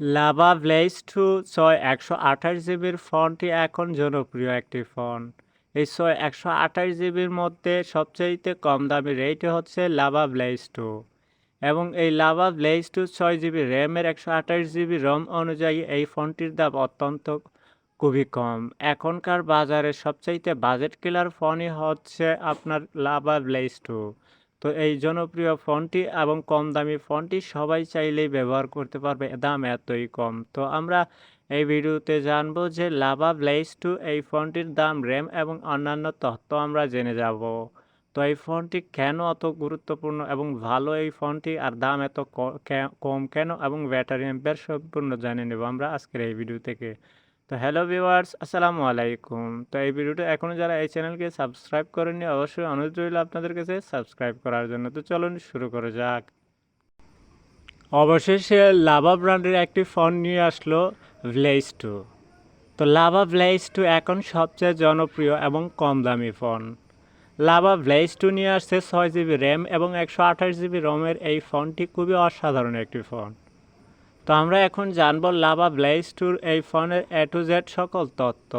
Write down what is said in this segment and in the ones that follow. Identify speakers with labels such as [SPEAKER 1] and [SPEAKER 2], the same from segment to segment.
[SPEAKER 1] Lava blaze two ৬ ১২৮ জিবির ফোনটি এখন জনপ্রিয় একটি ফোন। এই ১২৮ জিবির মধ্যে সবচাইতে কম দামি রেটে হচ্ছে লাভা ব্লেজ টু, এবং এই লাভা ব্লেজ টু ৬ জিবি র্যামের ১২৮ জিবি রম অনুযায়ী এই ফোনটির দাম অত্যন্ত খুবই কম। এখনকার বাজারে সবচাইতে বাজেট কিলার ফোনই হচ্ছে আপনার লাভা ব্লেজ টু। তো এই জনপ্রিয় ফোনটি এবং কম দামি ফোনটি সবাই চাইলেই ব্যবহার করতে পারবে, দাম এতই কম। তো আমরা এই ভিডিওতে জানবো যে লাভা ব্লেজ টু এই ফোনটির দাম, র্যাম এবং অন্যান্য তথ্য আমরা জেনে যাব। তো এই ফোনটি কেন অত গুরুত্বপূর্ণ এবং ভালো এই ফোনটি, আর দাম এত কম কেন, এবং ব্যাটারি অ্যাম্পিয়ার সম্পূর্ণ জানিয়ে নেব আমরা আজকের এই ভিডিও থেকে। তো হ্যালো ভিউয়ার্স, আসসালামু আলাইকুম। তো এই ভিডিওটা এখনও যারা এই চ্যানেলকে সাবস্ক্রাইব করেননি, অবশ্যই অনুরোধ রইল আপনাদের কাছে সাবস্ক্রাইব করার জন্য। তো চলুন শুরু করা যাক। অবশেষে লাভা ব্র্যান্ডের একটি ফোন নিয়ে আসলো ব্লেজ টু। তো লাভা ব্লেজ টু এখন সবচেয়ে জনপ্রিয় এবং কম দামি ফোন। লাভা ব্লেজ টু নিয়ে আসছে ৬ জিবি র্যাম এবং ১২৮ জিবি রমের এই ফোনটি খুবই অসাধারণ একটি ফোন। তো আমরা এখন জানবো লাভা ব্লেজ টুর এই ফোনের এ টু জেড সকল তথ্য।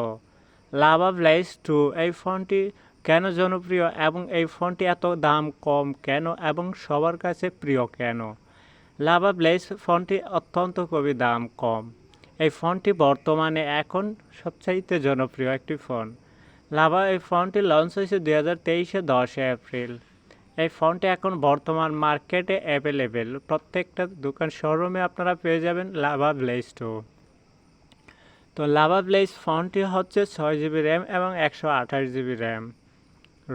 [SPEAKER 1] লাভা ব্লেজ টু এই ফোনটি কেন জনপ্রিয় এবং এই ফোনটি এত দাম কম কেন এবং সবার কাছে প্রিয় কেন। লাভা ব্লেজ ফোনটি অত্যন্ত খুবই দাম কম। এই ফোনটি বর্তমানে এখন সবচাইতে জনপ্রিয় একটি ফোন। লাভা এই ফোনটি লঞ্চ হয়েছে 2023-এ 10 এপ্রিল। এই ফোনটি এখন বর্তমান মার্কেটে অ্যাভেলেবেল। প্রত্যেকটা দোকান শোরুমে আপনারা পেয়ে যাবেন লাভা ব্লেজ টু। তো লাভা ব্লেজ ফোনটি হচ্ছে 6 জিবি র্যাম এবং 128 জিবি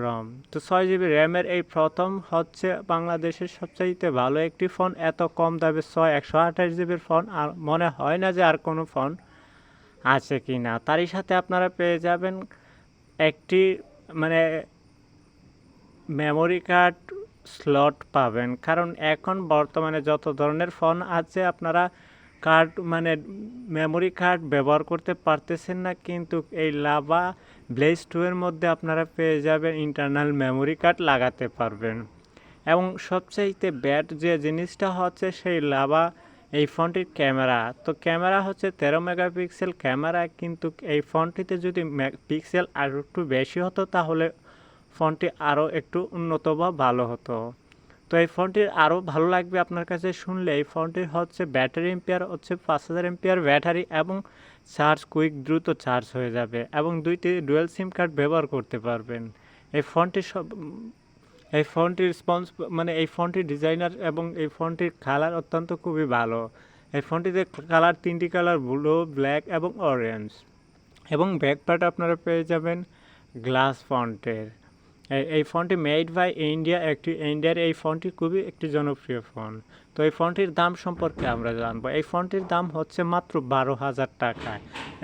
[SPEAKER 1] রম। তো 6 জিবি র্যামের এই প্রথম হচ্ছে বাংলাদেশের সবচাইতে ভালো একটি ফোন। এত কম দামে 128 জিবির ফোন আর মনে হয় না যে আর কোনো ফোন আছে কি না। তারই সাথে আপনারা পেয়ে যাবেন একটি মানে মেমোরি কার্ড স্লট পাবেন, কারণ এখন বর্তমানে যত ধরনের ফোন আছে আপনারা কার্ড মেমোরি কার্ড ব্যবহার করতে পারতেছেন না, কিন্তু এই লাভা ব্লেজ টু এর মধ্যে আপনারা পেয়ে যাবেন ইন্টারনাল মেমোরি কার্ড লাগাতে পারবেন। এবং সবচাইতে ব্যাড যে জিনিসটা হচ্ছে সেই লাভা এই ফোনটির ক্যামেরা। তো ক্যামেরা হচ্ছে 13 মেগাপিক্সেল ক্যামেরা, কিন্তু এই ফোনটিতে যদি পিক্সেল আর একটু বেশি হতো তাহলে ফোনটি আরও একটু উন্নত বা ভালো হতো। তো এই ফোনটির আরও ভালো লাগবে আপনার কাছে শুনলে। এই ফোনটির হচ্ছে ব্যাটারি এম্পিয়ার হচ্ছে 5000 এম্পিয়ার ব্যাটারি, এবং চার্জ কুইক, দ্রুত চার্জ হয়ে যাবে, এবং দুইটি ডুয়েল সিম কার্ড ব্যবহার করতে পারবেন। এই ফোনটি এই ফোনটির এই ফোনটির ডিজাইনার এবং এই ফোনটির কালার অত্যন্ত খুবই ভালো। এই ফোনটিতে কালার 3টি কালার, ব্লু, ব্ল্যাক এবং অরেঞ্জ, এবং ব্যাকপ্যাড আপনারা পেয়ে যাবেন গ্লাস ফন্টের। এই ফোনটি মেড বাই ইন্ডিয়ার এই ফোনটি খুবই একটি জনপ্রিয় ফোন। তো এই ফোনটির দাম সম্পর্কে আমরা জানবো। এই ফোনটির দাম হচ্ছে মাত্র 12,000 টাকা।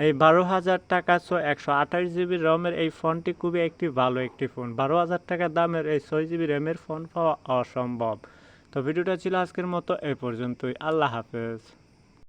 [SPEAKER 1] এই 12,000 টাকা 128 জিবি রমের এই ফোনটি খুবই একটি ভালো একটি ফোন। 12,000 টাকা দামের এই 6 জিবি র্যামের ফোন পাওয়া অসম্ভব। তো ভিডিওটা ছিল আজকের মতো এই পর্যন্তই। আল্লাহ হাফেজ।